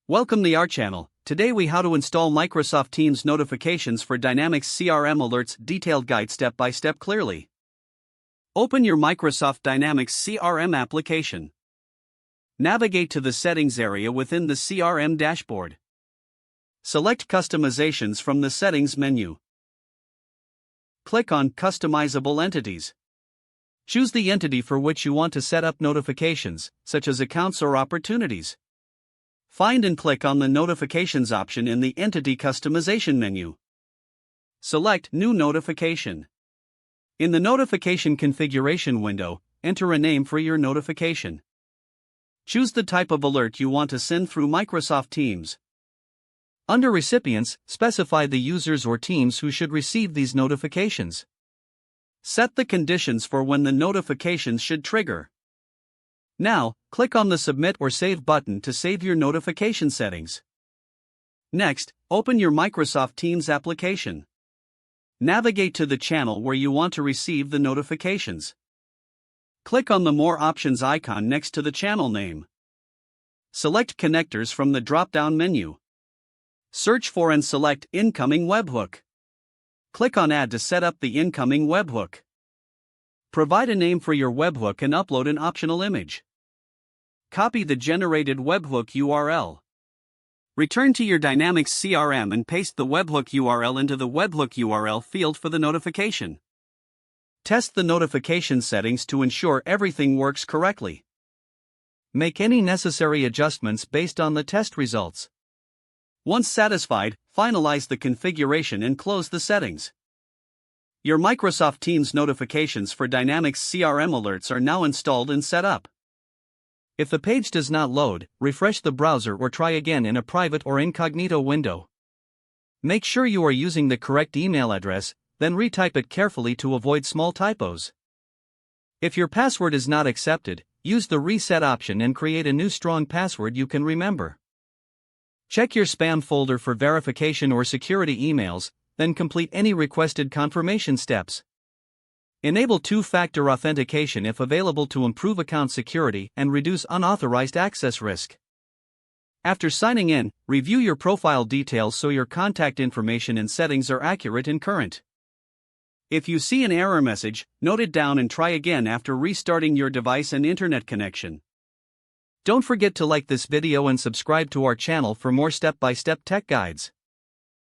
Welcome to our channel. Today we how to install Microsoft Teams notifications for Dynamics CRM alerts detailed guide step by step clearly. Open your Microsoft Dynamics CRM application. Navigate to the settings area within the CRM dashboard. Select customizations from the settings menu. Click on customizable entities. Choose the entity for which you want to set up notifications, such as accounts or opportunities. Find and click on the Notifications option in the Entity Customization menu. Select New Notification. In the Notification Configuration window, enter a name for your notification. Choose the type of alert you want to send through Microsoft Teams. Under Recipients, specify the users or teams who should receive these notifications. Set the conditions for when the notifications should trigger. Now, click on the Submit or Save button to save your notification settings. Next, open your Microsoft Teams application. Navigate to the channel where you want to receive the notifications. Click on the More Options icon next to the channel name. Select Connectors from the drop-down menu. Search for and select Incoming Webhook. Click on Add to set up the incoming webhook. Provide a name for your webhook and upload an optional image. Copy the generated webhook URL. Return to your Dynamics CRM and paste the webhook URL into the webhook URL field for the notification. Test the notification settings to ensure everything works correctly. Make any necessary adjustments based on the test results. Once satisfied, finalize the configuration and close the settings. Your Microsoft Teams notifications for Dynamics CRM alerts are now installed and set up. If the page does not load, refresh the browser or try again in a private or incognito window. Make sure you are using the correct email address, then retype it carefully to avoid small typos. If your password is not accepted, use the Reset option and create a new strong password you can remember. Check your spam folder for verification or security emails, then complete any requested confirmation steps. Enable two-factor authentication if available to improve account security and reduce unauthorized access risk. After signing in, review your profile details so your contact information and settings are accurate and current. If you see an error message, note it down and try again after restarting your device and internet connection. Don't forget to like this video and subscribe to our channel for more step-by-step tech guides.